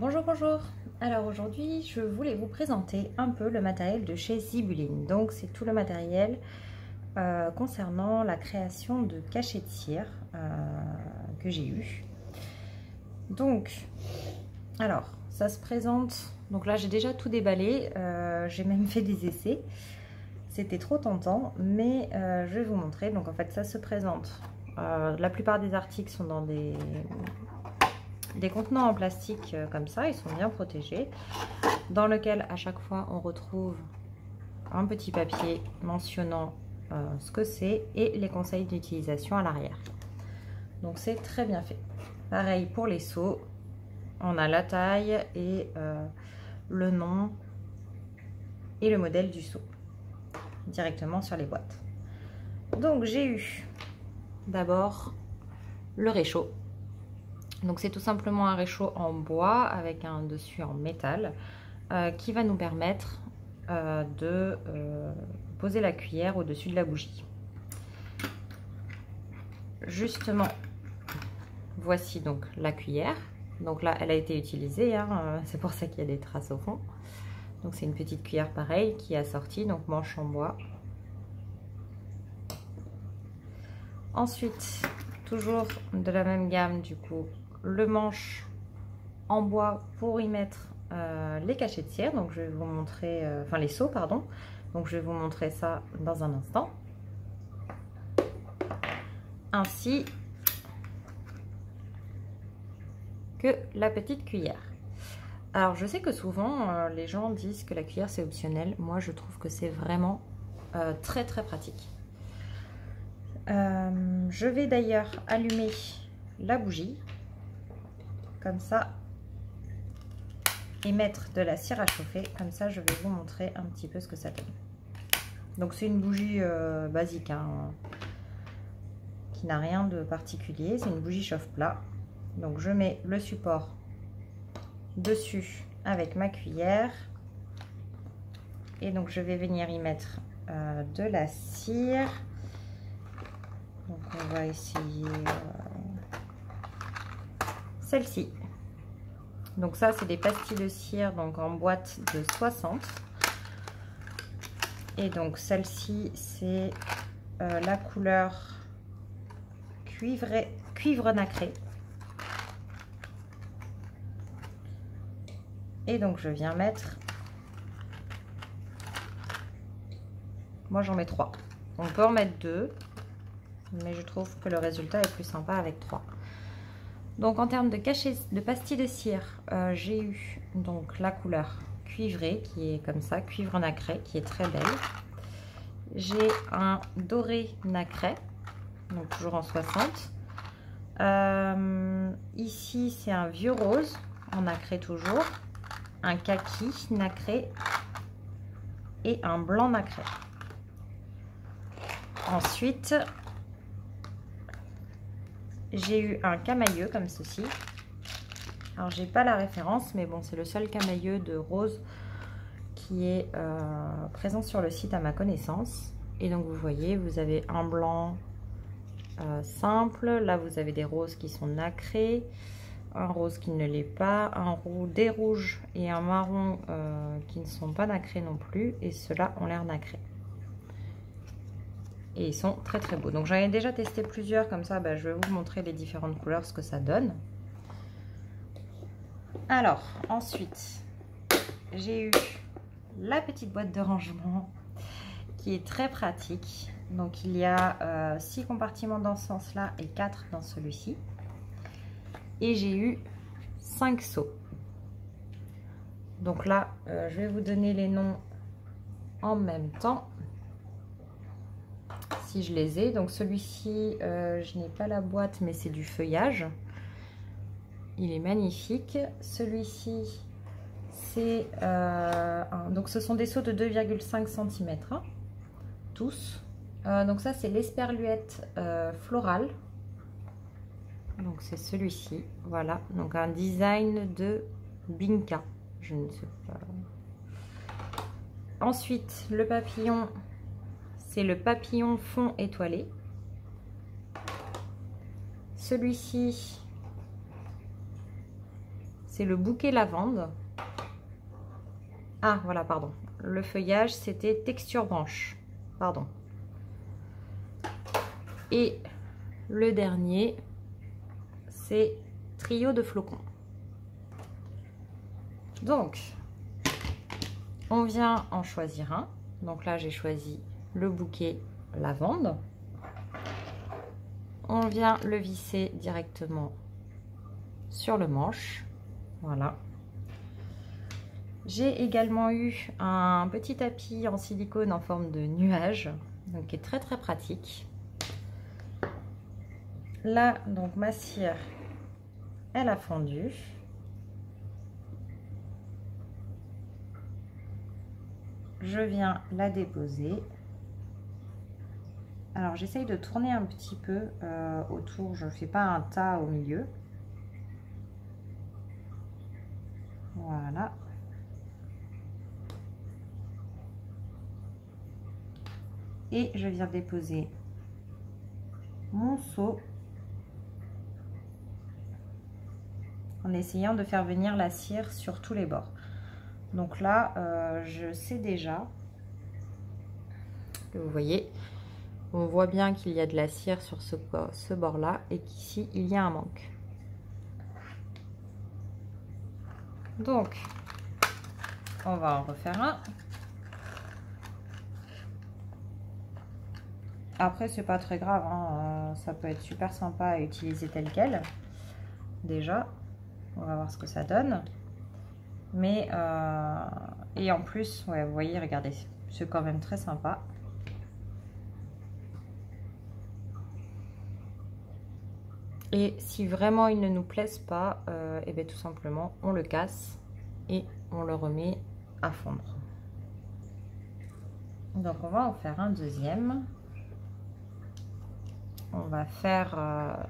Bonjour, bonjour. Alors aujourd'hui, je voulais vous présenter un peu le matériel de chez Zibulline. Donc c'est tout le matériel concernant la création de cachets de cire que j'ai eu. Donc, alors ça se présente. Donc là, j'ai déjà tout déballé. J'ai même fait des essais. C'était trop tentant, mais je vais vous montrer. Donc en fait, ça se présente. La plupart des articles sont dans des contenants en plastique comme ça, ils sont bien protégés, dans lequel à chaque fois on retrouve un petit papier mentionnant ce que c'est et les conseils d'utilisation à l'arrière. Donc c'est très bien fait. Pareil pour les seaux, on a la taille et le nom et le modèle du seau directement sur les boîtes. Donc j'ai eu d'abord le réchaud. Donc c'est tout simplement un réchaud en bois avec un dessus en métal qui va nous permettre de poser la cuillère au-dessus de la bougie. Justement, voici donc la cuillère. Donc là, elle a été utilisée, hein, c'est pour ça qu'il y a des traces au fond. Donc c'est une petite cuillère pareille qui est assortie, donc manche en bois. Ensuite, toujours de la même gamme du coup, le manche en bois pour y mettre les cachets de cire. Donc je vais vous montrer, enfin les seaux pardon, donc je vais vous montrer ça dans un instant, ainsi que la petite cuillère. Alors je sais que souvent les gens disent que la cuillère c'est optionnel. Moi je trouve que c'est vraiment très pratique. Je vais d'ailleurs allumer la bougie comme ça et mettre de la cire à chauffer. Comme ça, je vais vous montrer un petit peu ce que ça donne. Donc c'est une bougie basique, hein, qui n'a rien de particulier. C'est une bougie chauffe-plat. Donc je mets le support dessus avec ma cuillère. Et donc je vais venir y mettre de la cire. Donc on va essayer celle-ci. Donc ça c'est des pastilles de cire donc en boîte de 60. Et donc celle-ci c'est la couleur cuivre nacré. Et donc je viens mettre, moi j'en mets 3. On peut en mettre 2, mais je trouve que le résultat est plus sympa avec 3. Donc en termes de cachet de pastilles de cire, j'ai eu donc la couleur cuivrée qui est comme ça, cuivre nacré, qui est très belle. J'ai un doré nacré, donc toujours en 60. Ici c'est un vieux rose en nacré toujours, un kaki nacré et un blanc nacré. Ensuite j'ai eu un camailleux comme ceci. Alors j'ai pas la référence, mais bon c'est le seul camailleux de rose qui est présent sur le site à ma connaissance. Et donc vous voyez, vous avez un blanc simple, là vous avez des roses qui sont nacrés, un rose qui ne l'est pas, des rouges et un marron qui ne sont pas nacrés non plus, et ceux-là ont l'air nacrés. Et ils sont très beaux. Donc j'en ai déjà testé plusieurs, comme ça je vais vous montrer les différentes couleurs, ce que ça donne. Alors ensuite j'ai eu la petite boîte de rangement qui est très pratique. Donc il y a 6 compartiments dans ce sens là et 4 dans celui-ci. Et j'ai eu 5 seaux. Donc là je vais vous donner les noms en même temps si je les ai. Donc celui-ci je n'ai pas la boîte, mais c'est du feuillage, il est magnifique. Celui-ci c'est donc ce sont des seaux de 2,5 cm hein, tous. Donc ça c'est l'esperluette florale, donc c'est celui-ci, voilà. Donc un design de Binka, je ne sais pas. Ensuite le papillon, c'est le papillon fond étoilé. Celui-ci c'est le bouquet lavande. Ah, voilà, pardon. Le feuillage, c'était texture branche. Pardon. Et le dernier, c'est trio de flocons. Donc, on vient en choisir un. Donc là, j'ai choisi le bouquet lavande. On vient le visser directement sur le manche. Voilà. J'ai également eu un petit tapis en silicone en forme de nuage, donc qui est très très pratique. Là, donc ma cire, elle a fondu. Je viens la déposer. Alors j'essaye de tourner un petit peu autour, je ne fais pas un tas au milieu. Voilà. Et je viens déposer mon seau en essayant de faire venir la cire sur tous les bords. Donc là, je sais déjà que vous voyez, on voit bien qu'il y a de la cire sur ce bord-là et qu'ici, il y a un manque. Donc, on va en refaire un. Après, c'est pas très grave, hein. Ça peut être super sympa à utiliser tel quel. Déjà, on va voir ce que ça donne. Mais, et en plus, ouais, vous voyez, regardez, c'est quand même très sympa. Et si vraiment il ne nous plaise pas, et bien tout simplement, on le casse et on le remet à fondre. Donc, on va en faire un deuxième. On va faire,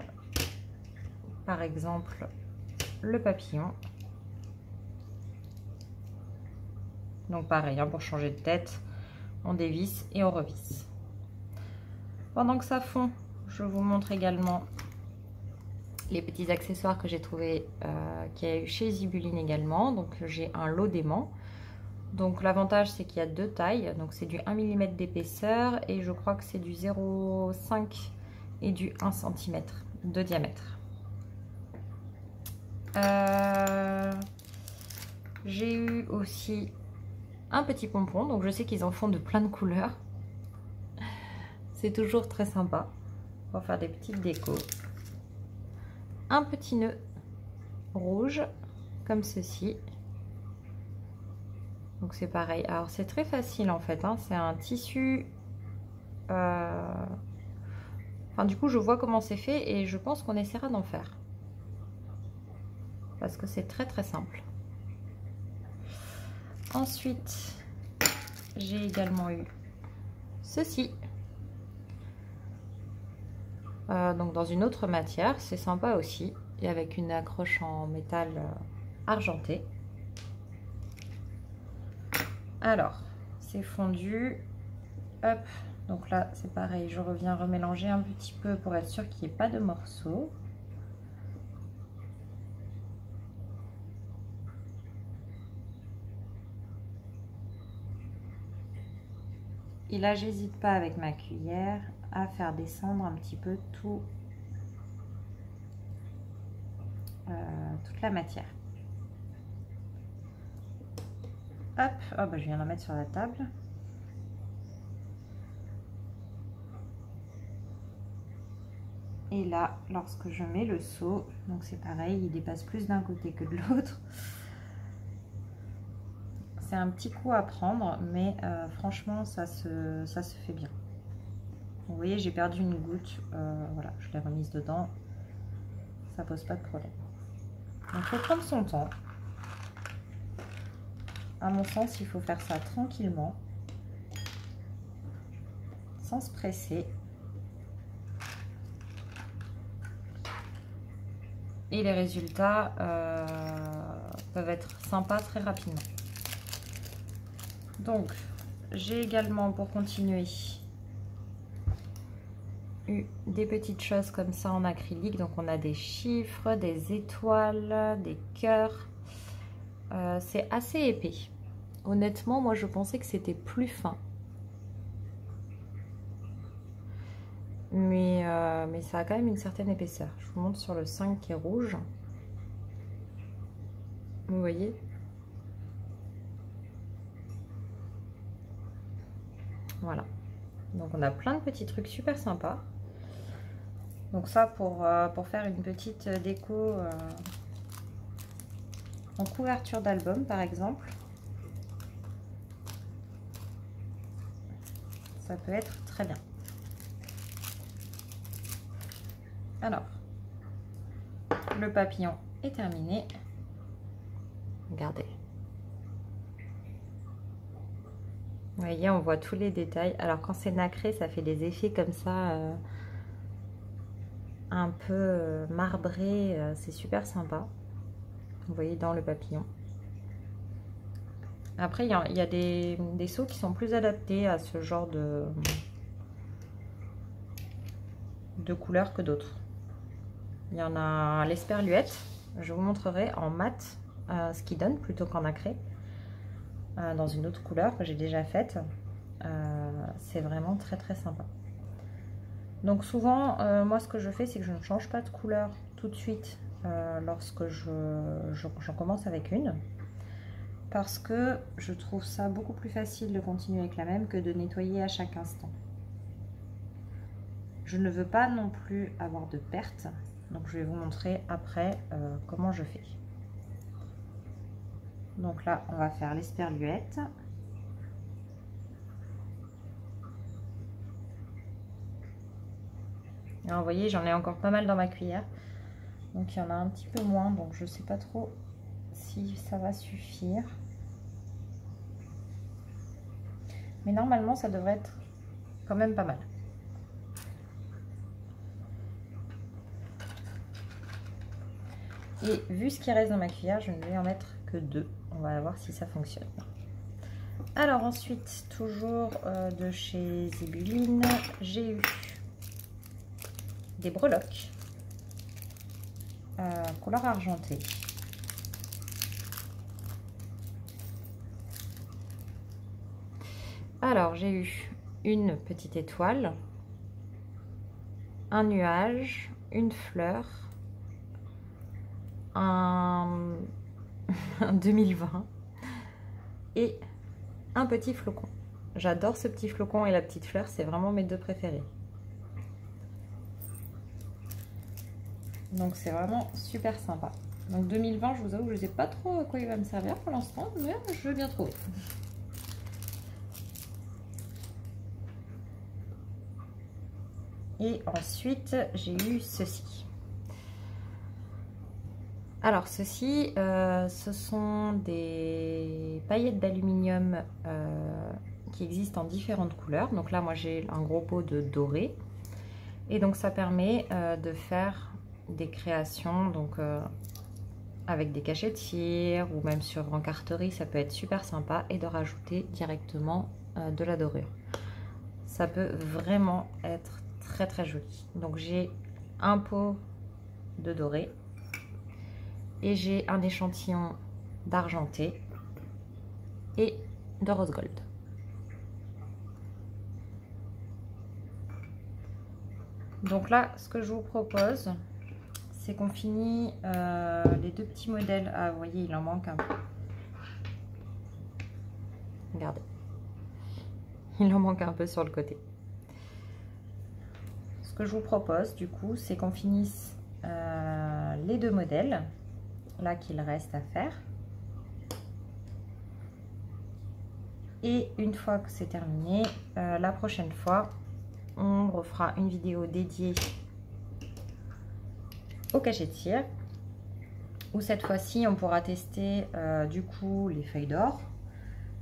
par exemple, le papillon. Donc pareil, hein, pour changer de tête, on dévisse et on revisse. Pendant que ça fond, je vous montre également les petits accessoires que j'ai trouvé qu'il y a eu chez Zibuline également. Donc j'ai un lot d'aimants. Donc l'avantage c'est qu'il y a deux tailles. Donc c'est du 1 mm d'épaisseur et je crois que c'est du 0,5 et du 1 cm de diamètre. J'ai eu aussi un petit pompon, donc je sais qu'ils en font de plein de couleurs. C'est toujours très sympa pour faire des petites décos. Un petit nœud rouge comme ceci. Donc c'est pareil. Alors c'est très facile en fait, hein. C'est un tissu. Enfin du coup je vois comment c'est fait et je pense qu'on essaiera d'en faire. Parce que c'est très très simple. Ensuite, j'ai également eu ceci. Donc dans une autre matière, c'est sympa aussi. Et avec une accroche en métal argenté. Alors, c'est fondu. Hop, donc là c'est pareil, je reviens remélanger un petit peu pour être sûr qu'il n'y ait pas de morceaux. Et là, j'hésite pas avec ma cuillère à faire descendre un petit peu toute la matière. Hop, oh bah, je viens de la mettre sur la table. Et là, lorsque je mets le seau, donc c'est pareil, il dépasse plus d'un côté que de l'autre. C'est un petit coup à prendre, mais franchement, ça se fait bien. Vous voyez, j'ai perdu une goutte. Voilà, je l'ai remise dedans. Ça pose pas de problème. Donc, il faut prendre son temps. À mon sens, il faut faire ça tranquillement, sans se presser. Et les résultats peuvent être sympas très rapidement. Donc, j'ai également, pour continuer, eu des petites choses comme ça en acrylique. Donc, on a des chiffres, des étoiles, des cœurs. c'est assez épais. Honnêtement, moi je pensais que c'était plus fin. Mais ça a quand même une certaine épaisseur. Je vous montre sur le 5 qui est rouge. Vous voyez? Voilà. Donc on a plein de petits trucs super sympas. Donc ça pour faire une petite déco en couverture d'album par exemple. Ça peut être très bien. Alors, le papillon est terminé. Regardez. Vous voyez, on voit tous les détails. Alors quand c'est nacré, ça fait des effets comme ça, un peu marbré. C'est super sympa. Vous voyez dans le papillon. Après, il y a des seaux qui sont plus adaptés à ce genre de couleurs que d'autres. Il y en a l'esperluette. Je vous montrerai en mat ce qu'il donne plutôt qu'en nacré. Dans une autre couleur que j'ai déjà faite. C'est vraiment très très sympa. Donc souvent, moi ce que je fais, c'est que je ne change pas de couleur tout de suite lorsque j'en commence avec une. Parce que je trouve ça beaucoup plus facile de continuer avec la même que de nettoyer à chaque instant. Je ne veux pas non plus avoir de perte. Donc je vais vous montrer après comment je fais. Donc là, on va faire l'esperluette. Alors, vous voyez, j'en ai encore pas mal dans ma cuillère. Donc il y en a un petit peu moins. Donc je ne sais pas trop si ça va suffire. Mais normalement, ça devrait être quand même pas mal. Et vu ce qui reste dans ma cuillère, je ne vais en mettre que 2. On va voir si ça fonctionne. Alors ensuite, toujours de chez Zibuline, j'ai eu des breloques couleur argentée. Alors j'ai eu une petite étoile, un nuage, une fleur, un 2020 et un petit flocon. J'adore ce petit flocon et la petite fleur, c'est vraiment mes deux préférés. Donc c'est vraiment super sympa. Donc 2020, je vous avoue que je ne sais pas trop à quoi il va me servir pour l'instant, mais je veux bien trouver. Et ensuite, j'ai eu ceci. Alors ceci, ce sont des paillettes d'aluminium qui existent en différentes couleurs. Donc là, moi j'ai un gros pot de doré. Et donc ça permet de faire des créations donc avec des cachets de cire ou même sur encarterie, ça peut être super sympa, et de rajouter directement de la dorure. Ça peut vraiment être très très joli. Donc j'ai un pot de doré et j'ai un échantillon d'argenté et de rose gold. Donc là, ce que je vous propose, c'est qu'on finit les deux petits modèles. Ah, vous voyez, il en manque un peu. Regardez. Il en manque un peu sur le côté. Ce que je vous propose, du coup, c'est qu'on finisse les deux modèles, là qu'il reste à faire. Et une fois que c'est terminé, la prochaine fois, on refera une vidéo dédiée au cachet de cire, où cette fois-ci on pourra tester du coup les feuilles d'or,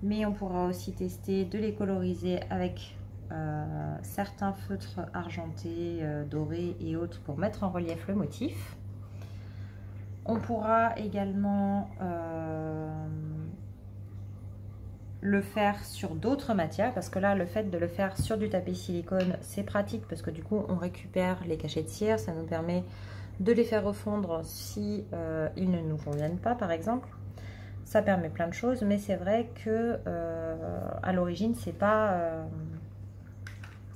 mais on pourra aussi tester de les coloriser avec certains feutres argentés, dorés et autres pour mettre en relief le motif. On pourra également le faire sur d'autres matières, parce que là le fait de le faire sur du tapis silicone, c'est pratique parce que du coup on récupère les cachets de cire, ça nous permet de les faire refondre si ils ne nous conviennent pas par exemple. ça permet plein de choses, mais c'est vrai que à l'origine, c'est pas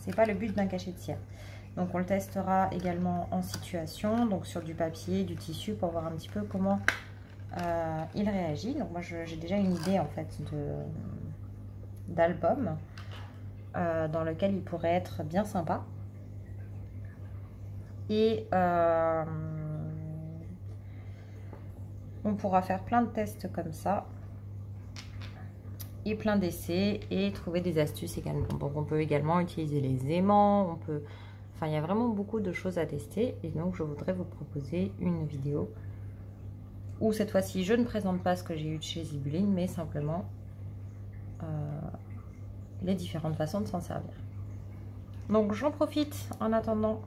le but d'un cachet de cire. Donc on le testera également en situation, donc sur du papier, du tissu, pour voir un petit peu comment il réagit. Donc moi j'ai déjà une idée en fait d'album dans lequel il pourrait être bien sympa. Et on pourra faire plein de tests comme ça et plein d'essais et trouver des astuces également. Donc on peut également utiliser les aimants, on peut... Enfin, il y a vraiment beaucoup de choses à tester et donc je voudrais vous proposer une vidéo où cette fois-ci je ne présente pas ce que j'ai eu de chez Zibeline, mais simplement les différentes façons de s'en servir. Donc j'en profite en attendant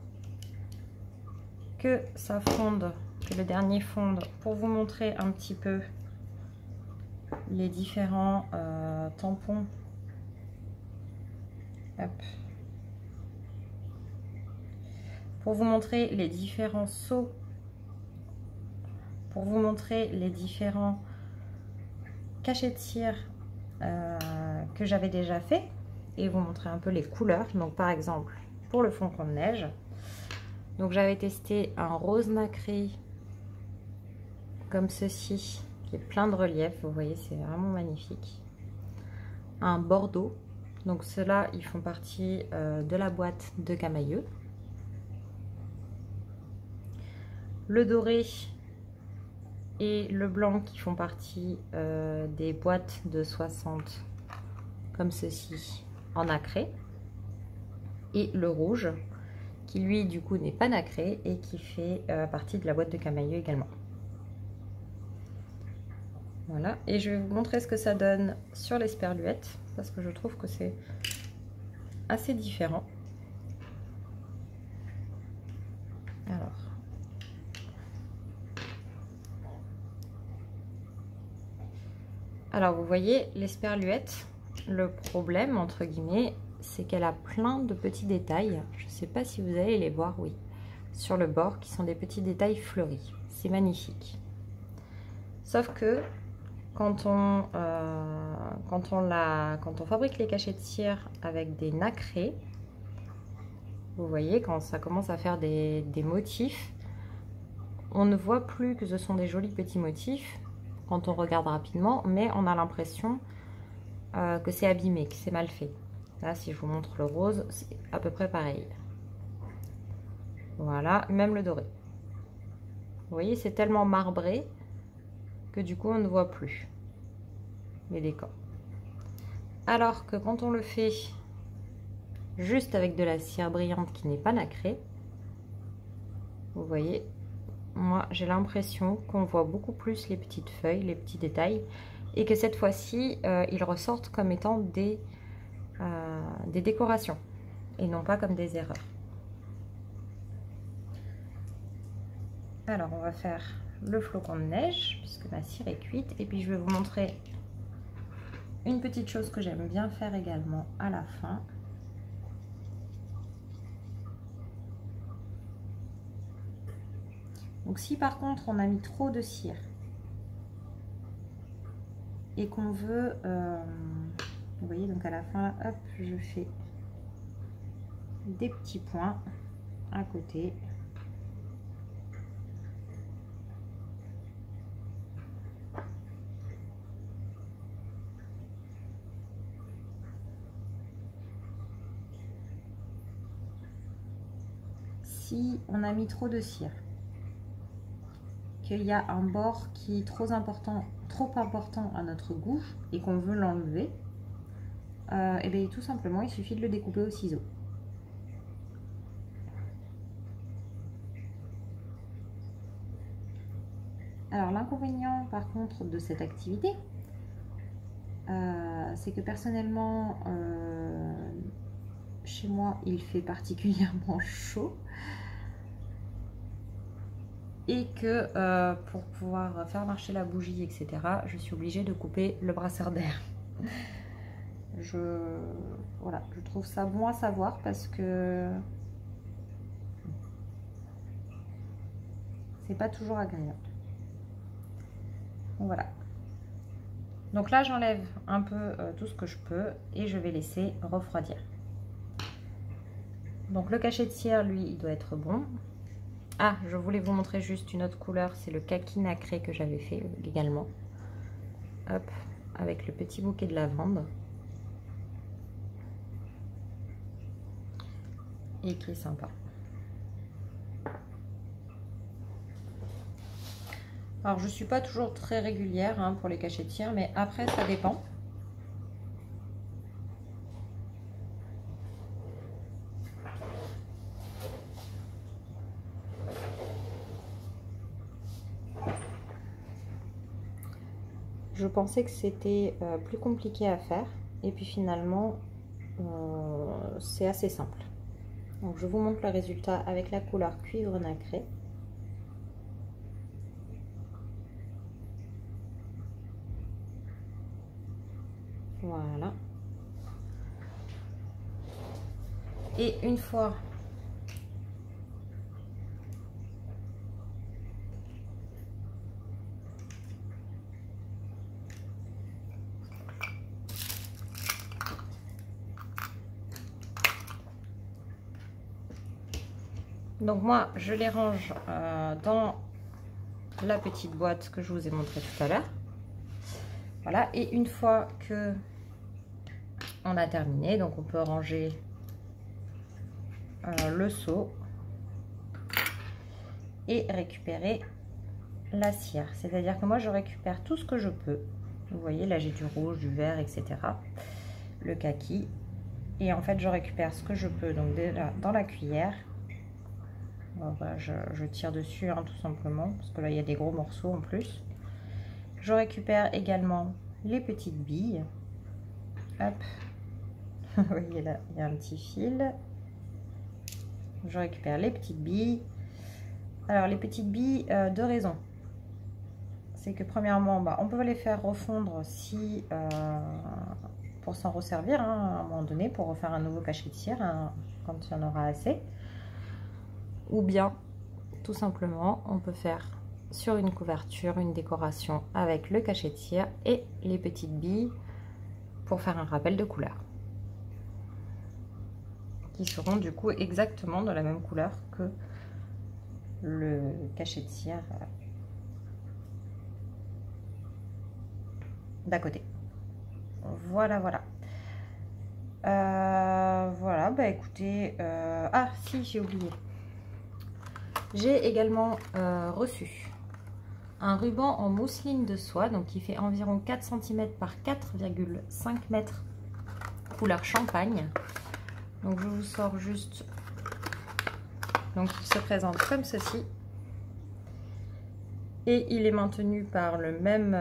que ça fonde, que le dernier fonde, pour vous montrer un petit peu les différents tampons. Hop. Pour vous montrer les différents seaux, pour vous montrer les différents cachets de cire que j'avais déjà fait et vous montrer un peu les couleurs. Donc par exemple pour le flocon de neige, donc j'avais testé un rose nacré comme ceci qui est plein de relief, vous voyez, c'est vraiment magnifique. Un bordeaux, donc ceux-là ils font partie de la boîte de Camaïeu. Le doré et le blanc qui font partie des boîtes de 60 comme ceci en nacré, et le rouge qui lui du coup n'est pas nacré et qui fait partie de la boîte de Camaïeu également. Voilà, et je vais vous montrer ce que ça donne sur les sperluettes parce que je trouve que c'est assez différent. Alors vous voyez, les sperluettes, le problème entre guillemets, c'est qu'elle a plein de petits détails. Je ne sais pas si vous allez les voir, oui, sur le bord, qui sont des petits détails fleuris. C'est magnifique. Sauf que quand on fabrique les cachets de cire avec des nacrés, vous voyez, quand ça commence à faire des motifs, on ne voit plus que ce sont des jolis petits motifs quand on regarde rapidement, mais on a l'impression que c'est abîmé, que c'est mal fait. Là, si je vous montre le rose, c'est à peu près pareil. Voilà, même le doré. Vous voyez, c'est tellement marbré que du coup, on ne voit plus les décors. Alors que quand on le fait juste avec de la cire brillante qui n'est pas nacrée, vous voyez, moi j'ai l'impression qu'on voit beaucoup plus les petites feuilles, les petits détails, et que cette fois-ci ils ressortent comme étant des décorations et non pas comme des erreurs. Alors on va faire le flocon de neige puisque ma cire est cuite, et puis je vais vous montrer une petite chose que j'aime bien faire également à la fin. Donc si par contre on a mis trop de cire et qu'on veut, vous voyez, donc à la fin, hop, je fais des petits points à côté. Si on a mis trop de cire, qu'il y a un bord qui est trop important à notre goût et qu'on veut l'enlever, et bien tout simplement il suffit de le découper au ciseau. Alors l'inconvénient par contre de cette activité, c'est que personnellement chez moi il fait particulièrement chaud. Et que pour pouvoir faire marcher la bougie, etc., je suis obligée de couper le brasseur d'air. Voilà, je trouve ça bon à savoir parce que c'est pas toujours agréable. Donc voilà. Donc là, j'enlève un peu tout ce que je peux et je vais laisser refroidir. Donc le cachet de cire, lui, il doit être bon. Ah, je voulais vous montrer juste une autre couleur, c'est le kaki nacré que j'avais fait également. Hop, avec le petit bouquet de lavande. Et qui est sympa. Alors je suis pas toujours très régulière hein, pour les cachets de cire, mais après ça dépend. Je pensais que c'était plus compliqué à faire et puis finalement c'est assez simple. Donc je vous montre le résultat avec la couleur cuivre nacré. Voilà. Et une fois donc moi je les range dans la petite boîte que je vous ai montré tout à l'heure. Voilà, et une fois que on a terminé, donc on peut ranger le seau et récupérer la cire. C'est-à-dire que moi je récupère tout ce que je peux. Vous voyez là j'ai du rouge, du vert, etc. Le kaki. Et en fait je récupère ce que je peux donc déjà dans la cuillère. Bon, voilà, je tire dessus hein, tout simplement parce que là il y a des gros morceaux en plus. Je récupère également les petites billes. Hop. Vous voyez là il y a un petit fil. Je récupère les petites billes. Alors les petites billes, deux raisons. C'est que premièrement, on peut les faire refondre si pour s'en resservir hein, à un moment donné pour refaire un nouveau cachet de cire hein, quand il y en aura assez. Ou bien tout simplement on peut faire sur une couverture une décoration avec le cachet de cire et les petites billes pour faire un rappel de couleur. Qui seront du coup exactement de la même couleur que le cachet de cire d'à côté. Voilà, voilà. Voilà, bah écoutez, ah si, j'ai oublié. J'ai également reçu un ruban en mousseline de soie, donc qui fait environ 4 cm par 4,5 m, couleur champagne. Donc je vous sors juste. Donc il se présente comme ceci. Et il est maintenu par le même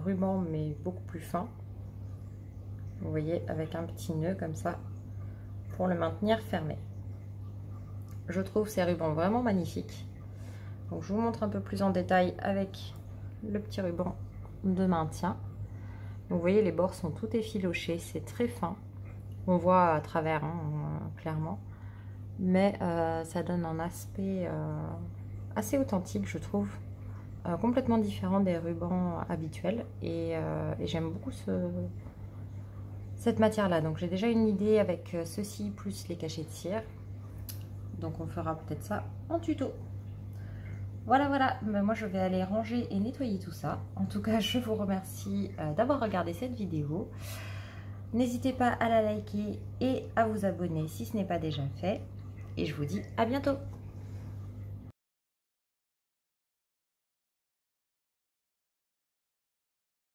ruban mais beaucoup plus fin. Vous voyez, avec un petit nœud comme ça pour le maintenir fermé. Je trouve ces rubans vraiment magnifiques. Donc je vous montre un peu plus en détail avec le petit ruban de maintien. Donc, vous voyez, les bords sont tout effilochés, c'est très fin. On voit à travers hein, clairement, mais ça donne un aspect assez authentique, je trouve, complètement différent des rubans habituels. Et j'aime beaucoup cette matière là. Donc j'ai déjà une idée avec ceci plus les cachets de cire. Donc on fera peut-être ça en tuto. Voilà, voilà, mais moi je vais aller ranger et nettoyer tout ça. En tout cas, je vous remercie d'avoir regardé cette vidéo. N'hésitez pas à la liker et à vous abonner si ce n'est pas déjà fait. Et je vous dis à bientôt.